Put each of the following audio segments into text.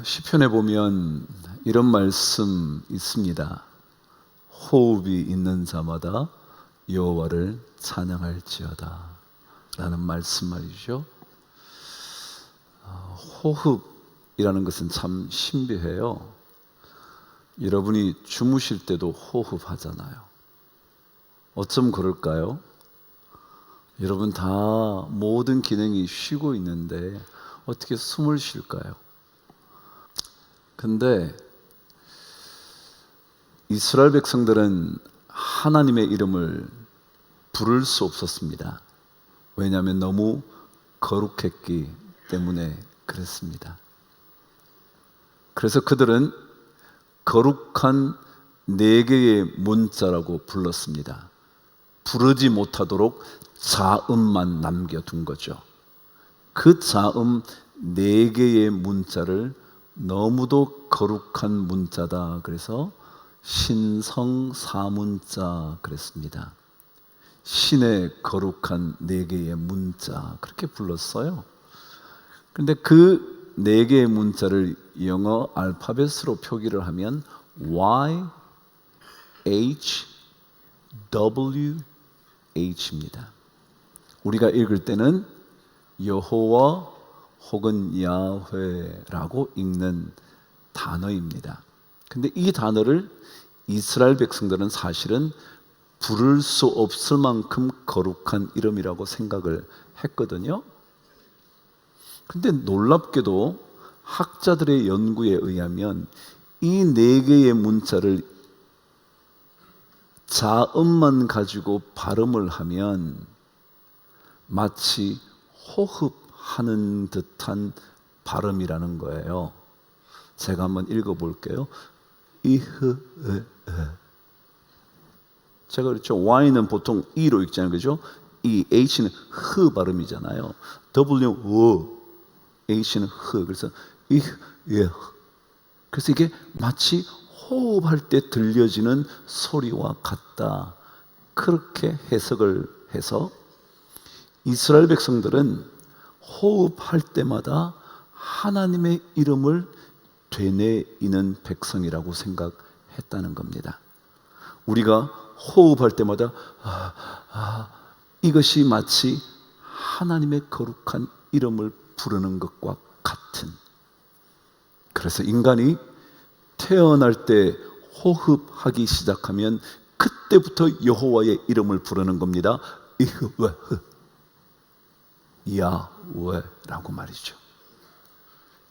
시편에 보면 이런 말씀 있습니다. 호흡이 있는 자마다 여호와를 찬양할지어다 라는 말씀 말이죠. 호흡이라는 것은 참 신비해요. 여러분이 주무실 때도 호흡하잖아요. 어쩜 그럴까요? 여러분 다 모든 기능이 쉬고 있는데 어떻게 숨을 쉴까요? 근데 이스라엘 백성들은 하나님의 이름을 부를 수 없었습니다. 왜냐하면 너무 거룩했기 때문에 그랬습니다. 그래서 그들은 거룩한 4개의 문자라고 불렀습니다. 부르지 못하도록 자음만 남겨둔 거죠. 그 자음 4개의 문자를 너무도 거룩한 문자다 그래서 신성사문자 그랬습니다. 신의 거룩한 4개의 문자 그렇게 불렀어요. 그런데 그 4개의 문자를 영어 알파벳으로 표기를 하면 Y, H, W, H입니다. 우리가 읽을 때는 여호와 혹은 야훼라고 읽는 단어입니다. 근데 이 단어를 이스라엘 백성들은 사실은 부를 수 없을 만큼 거룩한 이름이라고 생각을 했거든요. 근데 놀랍게도 학자들의 연구에 의하면 이 4개의 문자를 자음만 가지고 발음을 하면 마치 호흡하는 듯한 발음이라는 거예요. 제가 한번 읽어볼게요. 제가 그렇죠. Y는 보통 E로 읽잖아요. 그죠? E, H는 흐 발음이잖아요. W, 우, H는 흐. 그래서 그래서 이게 마치 호흡할 때 들려지는 소리와 같다. 그렇게 해석을 해서 이스라엘 백성들은 호흡할 때마다 하나님의 이름을 되뇌이는 백성이라고 생각했다는 겁니다. 우리가 호흡할 때마다 이것이 마치 하나님의 거룩한 이름을 부르는 것과 같은, 그래서 인간이 태어날 때 호흡하기 시작하면 그때부터 여호와의 이름을 부르는 겁니다. 야훼라고 말이죠.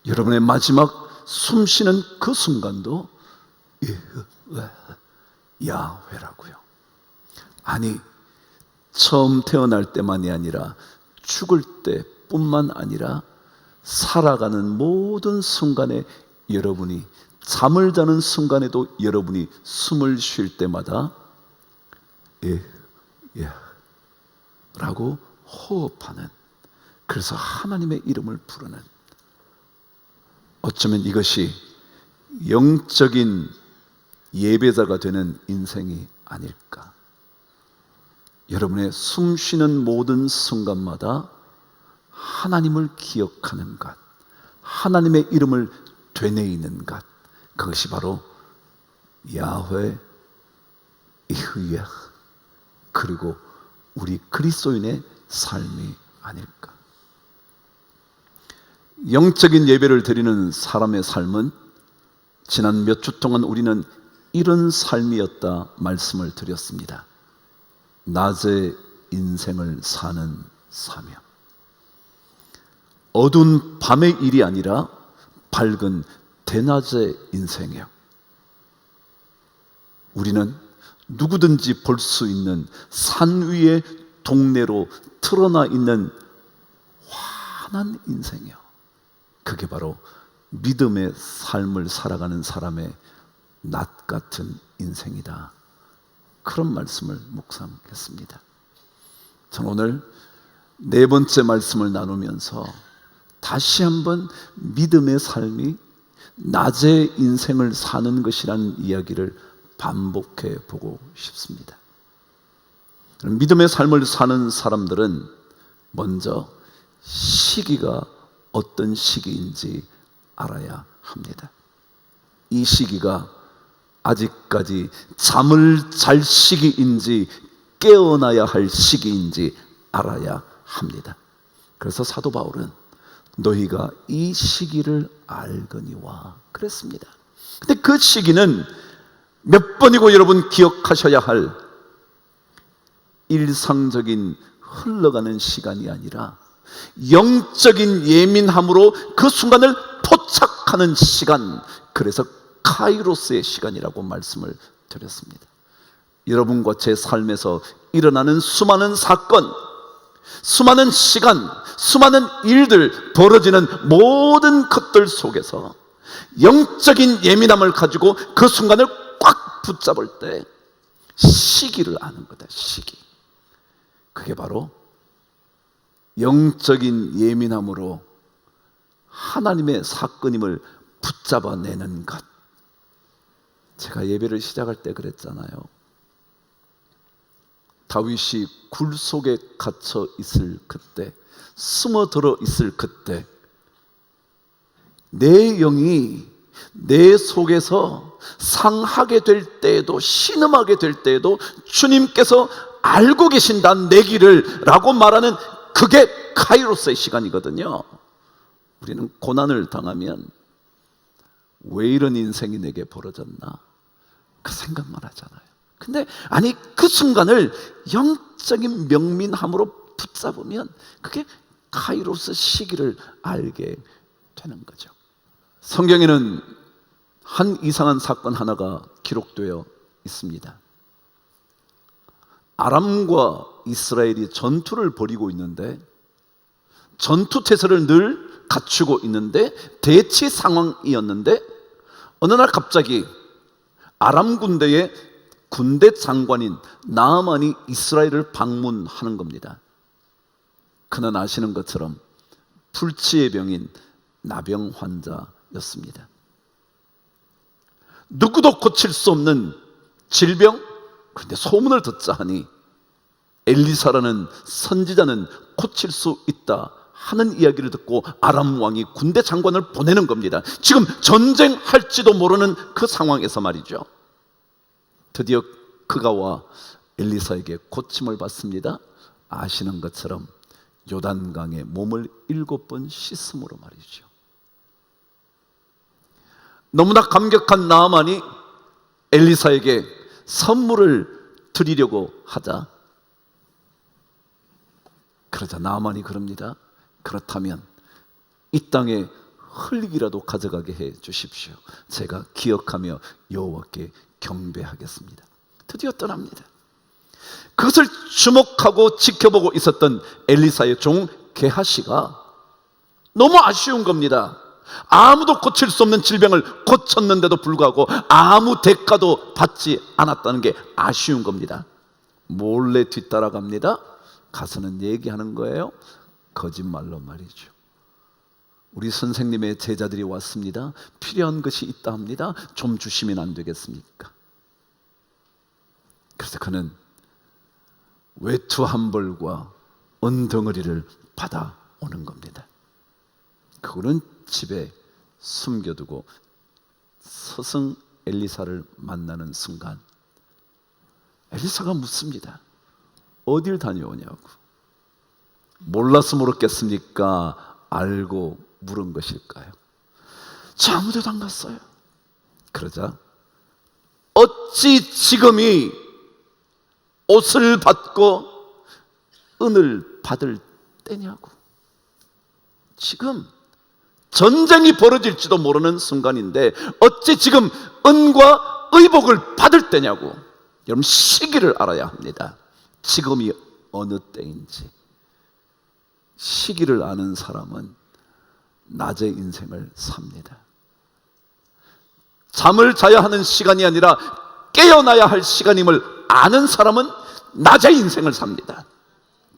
여러분의 마지막 숨 쉬는 그 순간도 야훼라고요. 아니, 처음 태어날 때만이 아니라 죽을 때뿐만 아니라 살아가는 모든 순간에, 여러분이 잠을 자는 순간에도 여러분이 숨을 쉴 때마다 라고 호흡하는, 그래서 하나님의 이름을 부르는, 어쩌면 이것이 영적인 예배자가 되는 인생이 아닐까. 여러분의 숨 쉬는 모든 순간마다 하나님을 기억하는 것, 하나님의 이름을 되뇌이는 것, 그것이 바로 야훼, 이흐예, 그리고 우리 그리스도인의 삶이 아닐까. 영적인 예배를 드리는 사람의 삶은 지난 몇 주 동안 우리는 이런 삶이었다 말씀을 드렸습니다. 낮의 인생을 사는 사명, 어두운 밤의 일이 아니라 밝은 대낮의 인생이요. 우리는 누구든지 볼 수 있는 산 위의 동네로 틀어나 있는 환한 인생이요. 그게 바로 믿음의 삶을 살아가는 사람의 낮 같은 인생이다. 그런 말씀을 묵상했습니다. 저는 오늘 4번째 말씀을 나누면서 다시 한번 믿음의 삶이 낮의 인생을 사는 것이라는 이야기를 반복해 보고 싶습니다. 믿음의 삶을 사는 사람들은 먼저 시기가 어떤 시기인지 알아야 합니다. 이 시기가 아직까지 잠을 잘 시기인지 깨어나야 할 시기인지 알아야 합니다. 그래서 사도 바울은 너희가 이 시기를 알거니와 그랬습니다. 근데 그 시기는 몇 번이고 여러분 기억하셔야 할 일상적인 흘러가는 시간이 아니라 영적인 예민함으로 그 순간을 포착하는 시간, 그래서 카이로스의 시간이라고 말씀을 드렸습니다. 여러분과 제 삶에서 일어나는 수많은 사건, 수많은 시간, 수많은 일들, 벌어지는 모든 것들 속에서 영적인 예민함을 가지고 그 순간을 꽉 붙잡을 때 시기를 아는 거다. 시기. 그게 바로 영적인 예민함으로 하나님의 사건임을 붙잡아내는 것. 제가 예배를 시작할 때 그랬잖아요. 다윗이 굴 속에 갇혀 있을 그때, 숨어들어 있을 그때, 내 영이 내 속에서 상하게 될 때에도, 신음하게 될 때에도 주님께서 알고 계신다 내 길을 라고 말하는, 그게 카이로스의 시간이거든요. 우리는 고난을 당하면 왜 이런 인생이 내게 벌어졌나 그 생각만 하잖아요. 근데 아니, 그 순간을 영적인 명민함으로 붙잡으면 그게 카이로스 시기를 알게 되는 거죠. 성경에는 한 이상한 사건 하나가 기록되어 있습니다. 아람과 이스라엘이 전투를 벌이고 있는데, 전투태세를 늘 갖추고 있는데 대치 상황이었는데, 어느 날 갑자기 아람 군대의 군대 장관인 나아만이 이스라엘을 방문하는 겁니다. 그는 아시는 것처럼 불치의 병인 나병 환자였습니다. 누구도 고칠 수 없는 질병. 그런데 소문을 듣자 하니 엘리사라는 선지자는 고칠 수 있다 하는 이야기를 듣고 아람 왕이 군대 장관을 보내는 겁니다. 지금 전쟁할지도 모르는 그 상황에서 말이죠. 드디어 그가 와 엘리사에게 고침을 받습니다. 아시는 것처럼 요단강에 몸을 7번 씻음으로 말이죠. 너무나 감격한 나아만이 엘리사에게 선물을 드리려고 하자, 그러자 나아만이 그럽니다. 그렇다면 이 땅에 흙이라도 가져가게 해 주십시오. 제가 기억하며 여호와께 경배하겠습니다. 드디어 떠납니다. 그것을 주목하고 지켜보고 있었던 엘리사의 종 게하시가 너무 아쉬운 겁니다. 아무도 고칠 수 없는 질병을 고쳤는데도 불구하고 아무 대가도 받지 않았다는 게 아쉬운 겁니다. 몰래 뒤따라갑니다. 가서는 얘기하는 거예요. 거짓말로 말이죠. 우리 선생님의 제자들이 왔습니다. 필요한 것이 있다 합니다. 좀 주시면 안 되겠습니까? 그래서 그는 외투 한 벌과 은덩어리를 받아오는 겁니다. 그거는 집에 숨겨두고 스승 엘리사를 만나는 순간 엘리사가 묻습니다. 어딜 다녀오냐고. 몰라서 물었겠습니까? 알고 물은 것일까요? 저 아무 데도 안 갔어요. 그러자 어찌 지금이 옷을 받고 은을 받을 때냐고. 지금 전쟁이 벌어질지도 모르는 순간인데 어찌 지금 은과 의복을 받을 때냐고. 여러분, 시기를 알아야 합니다. 지금이 어느 때인지. 시기를 아는 사람은 낮의 인생을 삽니다. 잠을 자야 하는 시간이 아니라 깨어나야 할 시간임을 아는 사람은 낮의 인생을 삽니다.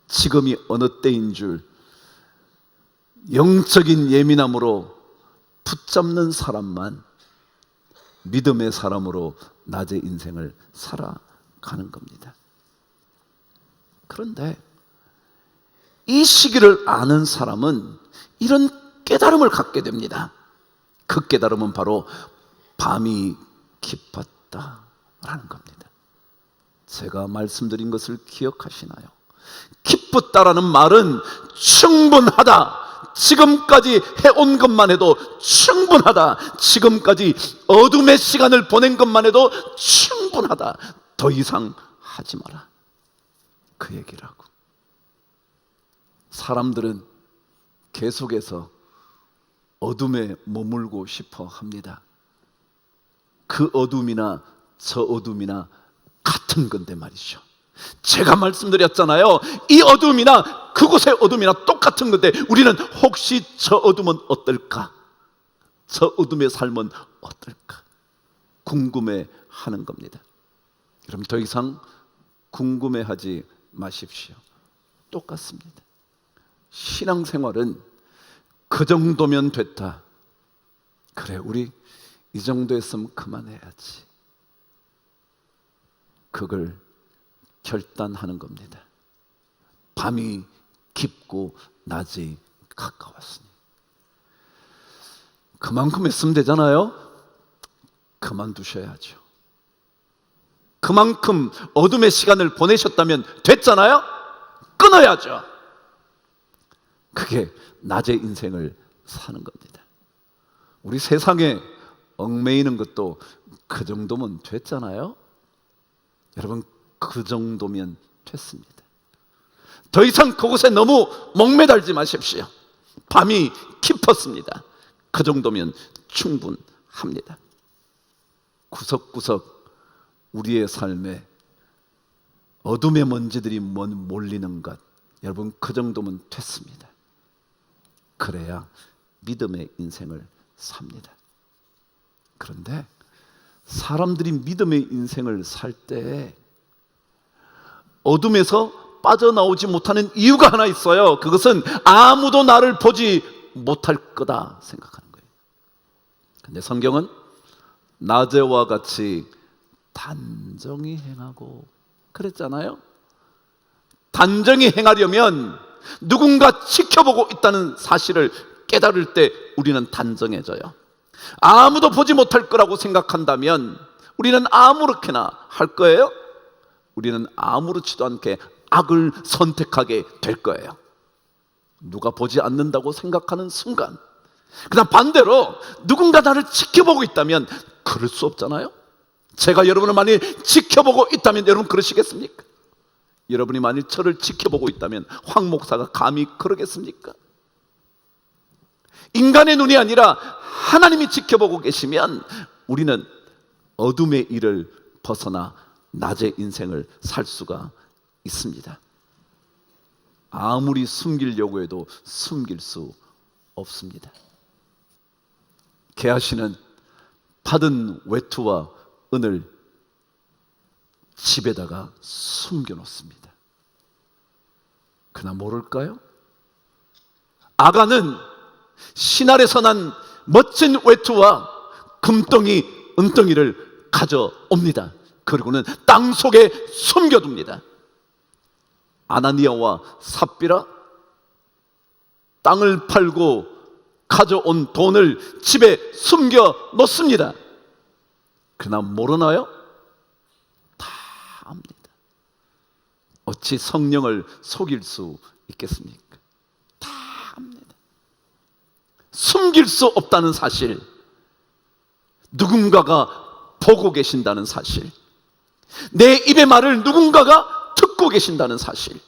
지금이 어느 때인 줄 영적인 예민함으로 붙잡는 사람만 믿음의 사람으로 낮의 인생을 살아가는 겁니다. 그런데 이 시기를 아는 사람은 이런 깨달음을 갖게 됩니다. 그 깨달음은 바로 밤이 깊었다라는 겁니다. 제가 말씀드린 것을 기억하시나요? 기쁘다라는 말은 충분하다, 지금까지 해온 것만 해도 충분하다, 지금까지 어둠의 시간을 보낸 것만 해도 충분하다, 더 이상 하지 마라, 그 얘기라고. 사람들은 계속해서 어둠에 머물고 싶어 합니다. 그 어둠이나 저 어둠이나 같은 건데 말이죠. 제가 말씀드렸잖아요. 이 어둠이나 그곳의 어둠이나 똑같은 건데 우리는 혹시 저 어둠은 어떨까? 저 어둠의 삶은 어떨까? 궁금해하는 겁니다. 여러분, 더 이상 궁금해하지 마십시오. 똑같습니다. 신앙생활은 그 정도면 됐다. 그래, 우리 이 정도 했으면 그만해야지. 그걸 결단하는 겁니다. 밤이 깊고 낮이 가까웠으니. 그만큼 했으면 되잖아요. 그만두셔야죠. 그만큼 어둠의 시간을 보내셨다면 됐잖아요. 끊어야죠. 그게 낮의 인생을 사는 겁니다. 우리 세상에 얽매이는 것도 그 정도면 됐잖아요. 여러분, 그 정도면 됐습니다. 더 이상 그곳에 너무 목매달지 마십시오. 밤이 깊었습니다. 그 정도면 충분합니다. 구석구석 우리의 삶에 어둠의 먼지들이 몰리는 것, 여러분, 그 정도면 됐습니다. 그래야 믿음의 인생을 삽니다. 그런데 사람들이 믿음의 인생을 살 때 어둠에서 빠져나오지 못하는 이유가 하나 있어요. 그것은 아무도 나를 보지 못할 거다 생각하는 거예요. 근데 성경은 낮에와 같이 단정히 행하고 그랬잖아요. 단정히 행하려면 누군가 지켜보고 있다는 사실을 깨달을 때 우리는 단정해져요. 아무도 보지 못할 거라고 생각한다면 우리는 아무렇게나 할 거예요. 우리는 아무렇지도 않게 악을 선택하게 될 거예요. 누가 보지 않는다고 생각하는 순간, 그다음 반대로 누군가 나를 지켜보고 있다면 그럴 수 없잖아요. 제가 여러분을 만일 지켜보고 있다면 여러분 그러시겠습니까? 여러분이 만일 저를 지켜보고 있다면 황 목사가 감히 그러겠습니까? 인간의 눈이 아니라 하나님이 지켜보고 계시면 우리는 어둠의 일을 벗어나 낮의 인생을 살 수가 있습니다. 아무리 숨기려고 해도 숨길 수 없습니다. 게하시는 받은 외투와 은을 집에다가 숨겨놓습니다. 그러나 모를까요? 아간은 신할에서 난 멋진 외투와 금덩이, 은덩이를 가져옵니다. 그리고는 땅 속에 숨겨둡니다. 아나니아와 삽비라 땅을 팔고 가져온 돈을 집에 숨겨 놓습니다. 그러나 모르나요? 다 압니다. 어찌 성령을 속일 수 있겠습니까? 다 압니다. 숨길 수 없다는 사실, 누군가가 보고 계신다는 사실, 내 입의 말을 누군가가 듣고 계신다는 사실,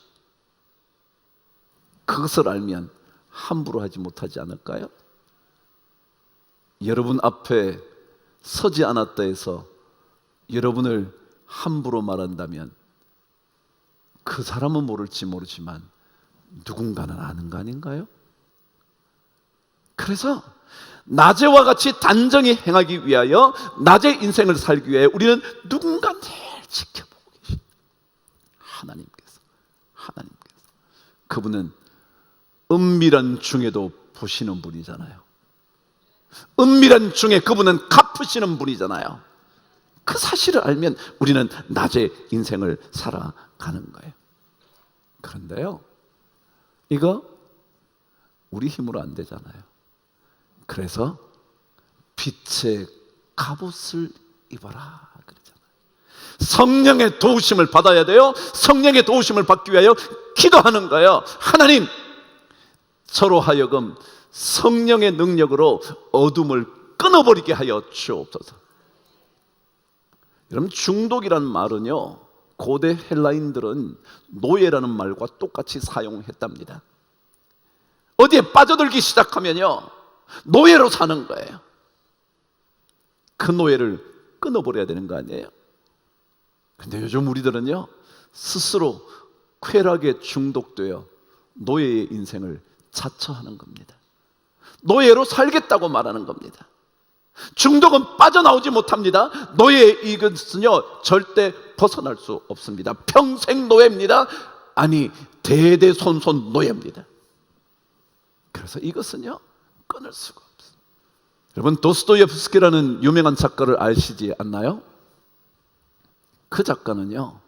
그것을 알면 함부로 하지 못하지 않을까요? 여러분 앞에 서지 않았다 해서 여러분을 함부로 말한다면 그 사람은 모를지 모르지만 누군가는 아는 거 아닌가요? 그래서 낮에와 같이 단정히 행하기 위하여, 낮의 인생을 살기 위해 우리는 누군가 늘 지켜보고 계십니다. 하나님께서 그분은 은밀한 중에도 보시는 분이잖아요. 은밀한 중에 그분은 갚으시는 분이잖아요. 그 사실을 알면 우리는 낮의 인생을 살아가는 거예요. 그런데요, 이거 우리 힘으로 안 되잖아요. 그래서 빛의 갑옷을 입어라 그러잖아요. 성령의 도우심을 받아야 돼요. 성령의 도우심을 받기 위하여 기도하는 거예요. 하나님, 저로 하여금 성령의 능력으로 어둠을 끊어버리게 하여 주옵소서. 여러분, 중독이라는 말은요, 고대 헬라인들은 노예라는 말과 똑같이 사용했답니다. 어디에 빠져들기 시작하면요, 노예로 사는 거예요. 그 노예를 끊어버려야 되는 거 아니에요? 근데 요즘 우리들은요, 스스로 쾌락에 중독되어 노예의 인생을 자처하는 겁니다. 노예로 살겠다고 말하는 겁니다. 중독은 빠져나오지 못합니다. 노예의 이것은요, 절대 벗어날 수 없습니다. 평생 노예입니다. 아니, 대대손손 노예입니다. 그래서 이것은요, 끊을 수가 없어요. 여러분, 도스토옙스키라는 유명한 작가를 아시지 않나요? 그 작가는요,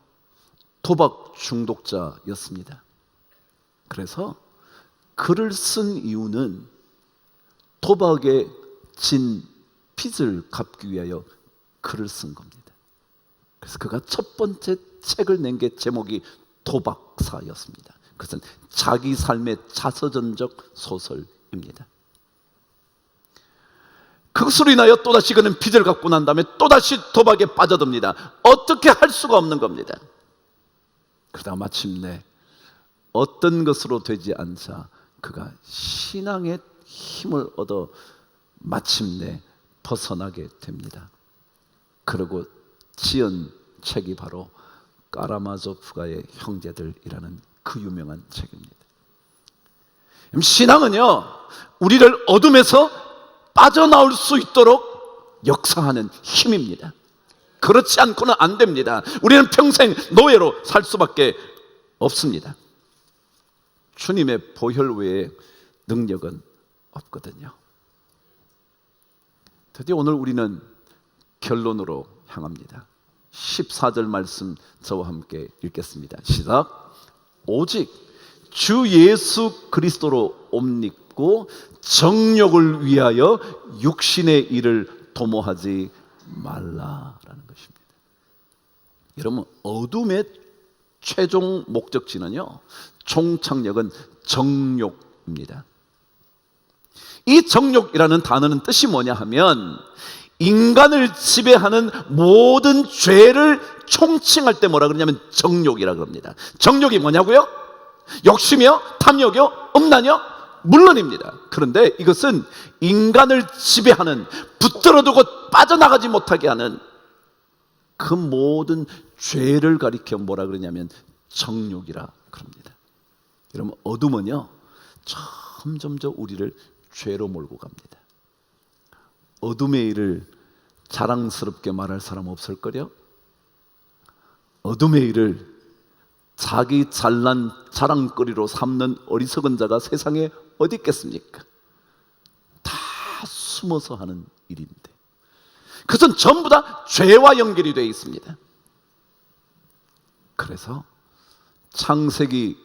도박 중독자였습니다. 그래서 글을 쓴 이유는 도박에 진 빚을 갚기 위하여 글을 쓴 겁니다. 그래서 그가 첫 번째 책을 낸 게 제목이 도박사였습니다. 그것은 자기 삶의 자서전적 소설입니다. 그것으로 인하여 또다시 그는 빚을 갚고 난 다음에 또다시 도박에 빠져듭니다. 어떻게 할 수가 없는 겁니다. 그러다가 마침내 어떤 것으로 되지 않자 그가 신앙의 힘을 얻어 마침내 벗어나게 됩니다. 그리고 지은 책이 바로 까라마조프가의 형제들이라는 그 유명한 책입니다. 신앙은요, 우리를 어둠에서 빠져나올 수 있도록 역사하는 힘입니다. 그렇지 않고는 안 됩니다. 우리는 평생 노예로 살 수밖에 없습니다. 주님의 보혈 외에 능력은 없거든요. 드디어 오늘 우리는 결론으로 향합니다. 14절 말씀 저와 함께 읽겠습니다. 시작. 오직 주 예수 그리스도로 옷 입고 정욕을 위하여 육신의 일을 도모하지 말라라는 것입니다. 여러분, 어둠의 최종 목적지는요, 총착역은 정욕입니다. 이 정욕이라는 단어는 뜻이 뭐냐 하면 인간을 지배하는 모든 죄를 총칭할 때 뭐라 그러냐면 정욕이라고 합니다. 정욕이 뭐냐고요? 욕심이요? 탐욕이요? 음란이요? 물론입니다. 그런데 이것은 인간을 지배하는, 붙들어두고 빠져나가지 못하게 하는 그 모든 죄를 가리켜 뭐라 그러냐면 정욕이라 그럽니다. 여러분, 어둠은요, 점점 우리를 죄로 몰고 갑니다. 어둠의 일을 자랑스럽게 말할 사람 없을걸요? 어둠의 일을 자기 잘난 자랑거리로 삼는 어리석은 자가 세상에 어디 있겠습니까? 다 숨어서 하는 일인데, 그것은 전부 다 죄와 연결이 되어 있습니다. 그래서 창세기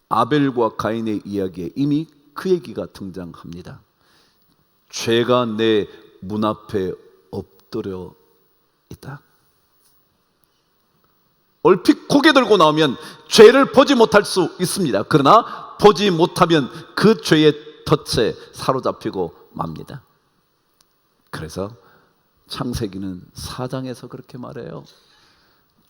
아벨과 가인의 이야기에 이미 그 얘기가 등장합니다. 죄가 내 문 앞에 엎드려 있다. 얼핏 고개 들고 나오면 죄를 보지 못할 수 있습니다. 그러나 보지 못하면 그 죄의 덫에 사로잡히고 맙니다. 그래서 창세기는 4장에서 그렇게 말해요.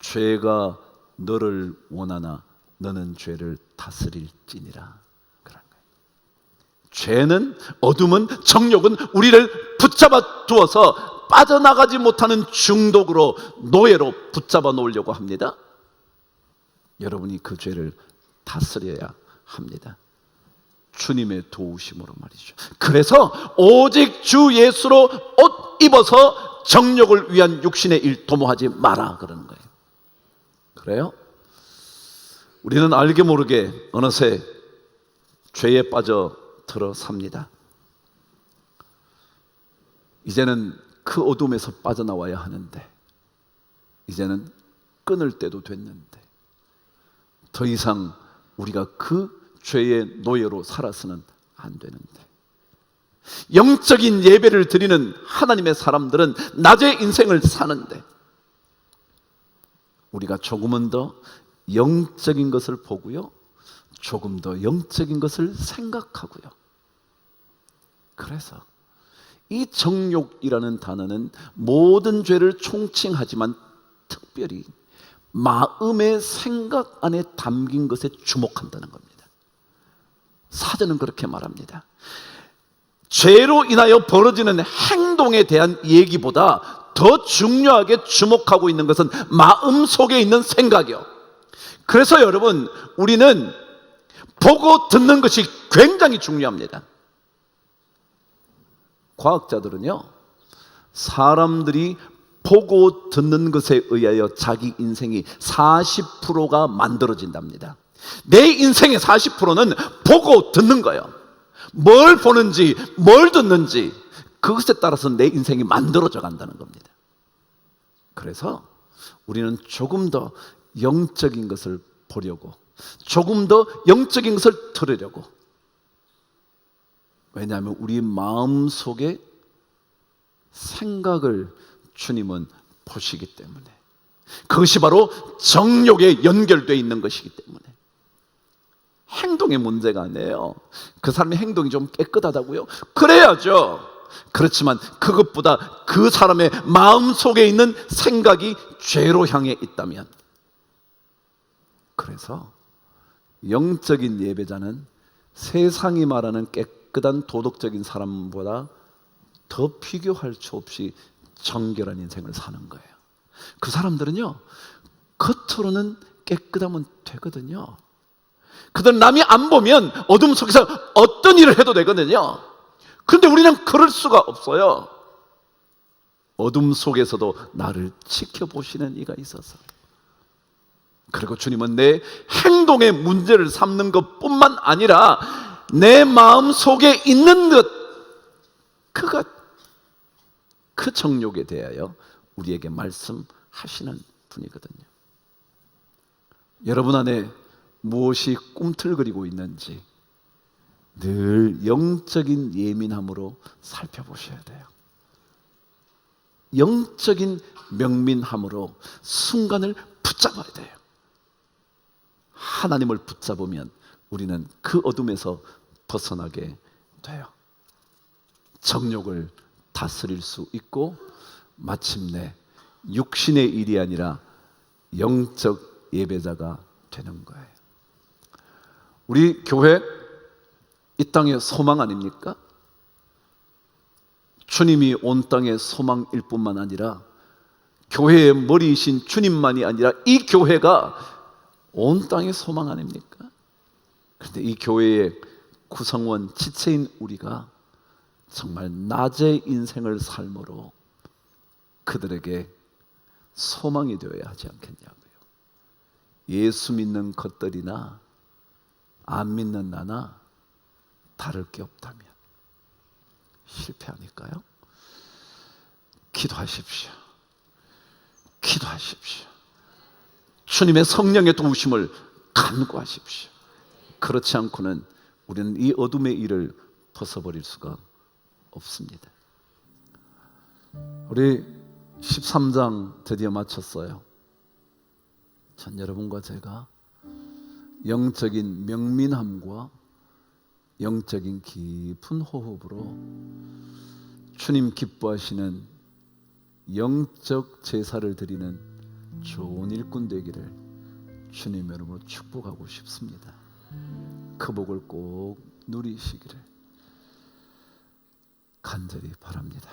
죄가 너를 원하나 너는 죄를 다스릴지니라. 그런 거예요. 죄는, 어둠은, 정욕은 우리를 붙잡아 두어서 빠져나가지 못하는 중독으로, 노예로 붙잡아 놓으려고 합니다. 여러분이 그 죄를 다스려야 합니다. 주님의 도우심으로 말이죠. 그래서 오직 주 예수로 옷 입어서 정욕을 위한 육신의 일 도모하지 마라 그러는 거예요. 그래요? 우리는 알게 모르게 어느새 죄에 빠져 들어삽니다. 이제는 그 어둠에서 빠져나와야 하는데, 이제는 끊을 때도 됐는데, 더 이상 우리가 그 죄의 노예로 살아서는 안 되는데, 영적인 예배를 드리는 하나님의 사람들은 낮의 인생을 사는데 우리가 조금은 더 영적인 것을 보고요, 조금 더 영적인 것을 생각하고요. 그래서 이 정욕이라는 단어는 모든 죄를 총칭하지만 특별히 마음의 생각 안에 담긴 것에 주목한다는 겁니다. 사전은 그렇게 말합니다. 죄로 인하여 벌어지는 행동에 대한 얘기보다 더 중요하게 주목하고 있는 것은 마음 속에 있는 생각이요. 그래서 여러분, 우리는 보고 듣는 것이 굉장히 중요합니다. 과학자들은요, 사람들이 보고 듣는 것에 의하여 자기 인생이 40%가 만들어진답니다. 내 인생의 40%는 보고 듣는 거예요. 뭘 보는지, 뭘 듣는지, 그것에 따라서 내 인생이 만들어져 간다는 겁니다. 그래서 우리는 조금 더 영적인 것을 보려고, 조금 더 영적인 것을 들으려고. 왜냐하면 우리 마음 속에 생각을 주님은 보시기 때문에, 그것이 바로 정욕에 연결되어 있는 것이기 때문에. 행동의 문제가 아니에요. 그 사람의 행동이 좀 깨끗하다고요? 그래야죠. 그렇지만 그것보다 그 사람의 마음 속에 있는 생각이 죄로 향해 있다면, 그래서 영적인 예배자는 세상이 말하는 깨끗한 도덕적인 사람보다 더 비교할 수 없이 정결한 인생을 사는 거예요. 그 사람들은요, 겉으로는 깨끗하면 되거든요. 그들은 남이 안 보면 어둠 속에서 어떤 일을 해도 되거든요. 그런데 우리는 그럴 수가 없어요. 어둠 속에서도 나를 지켜보시는 이가 있어서. 그리고 주님은 내 행동의 문제를 삼는 것뿐만 아니라 내 마음 속에 있는 것, 그 정욕에 대하여 우리에게 말씀하시는 분이거든요. 여러분 안에 무엇이 꿈틀거리고 있는지 늘 영적인 예민함으로 살펴보셔야 돼요. 영적인 명민함으로 순간을 붙잡아야 돼요. 하나님을 붙잡으면 우리는 그 어둠에서 벗어나게 돼요. 정욕을 다스릴 수 있고 마침내 육신의 일이 아니라 영적 예배자가 되는 거예요. 우리 교회 이 땅의 소망 아닙니까? 주님이 온 땅의 소망일 뿐만 아니라 교회의 머리이신 주님만이 아니라 이 교회가 온 땅의 소망 아닙니까? 그런데 이 교회의 구성원 지체인 우리가 정말 낮의 인생을 삶으로 그들에게 소망이 되어야 하지 않겠냐고요. 예수 믿는 것들이나 안 믿는 나나 다를 게 없다면 실패하니까요. 기도하십시오. 기도하십시오. 주님의 성령의 도우심을 간구하십시오. 그렇지 않고는 우리는 이 어둠의 일을 벗어버릴 수가 없습니다. 우리 13장 드디어 마쳤어요. 전 여러분과 제가 영적인 명민함과 영적인 깊은 호흡으로 주님 기뻐하시는 영적 제사를 드리는 좋은 일꾼 되기를 주님 이름으로 축복하고 싶습니다. 그 복을 꼭 누리시기를 간절히 바랍니다.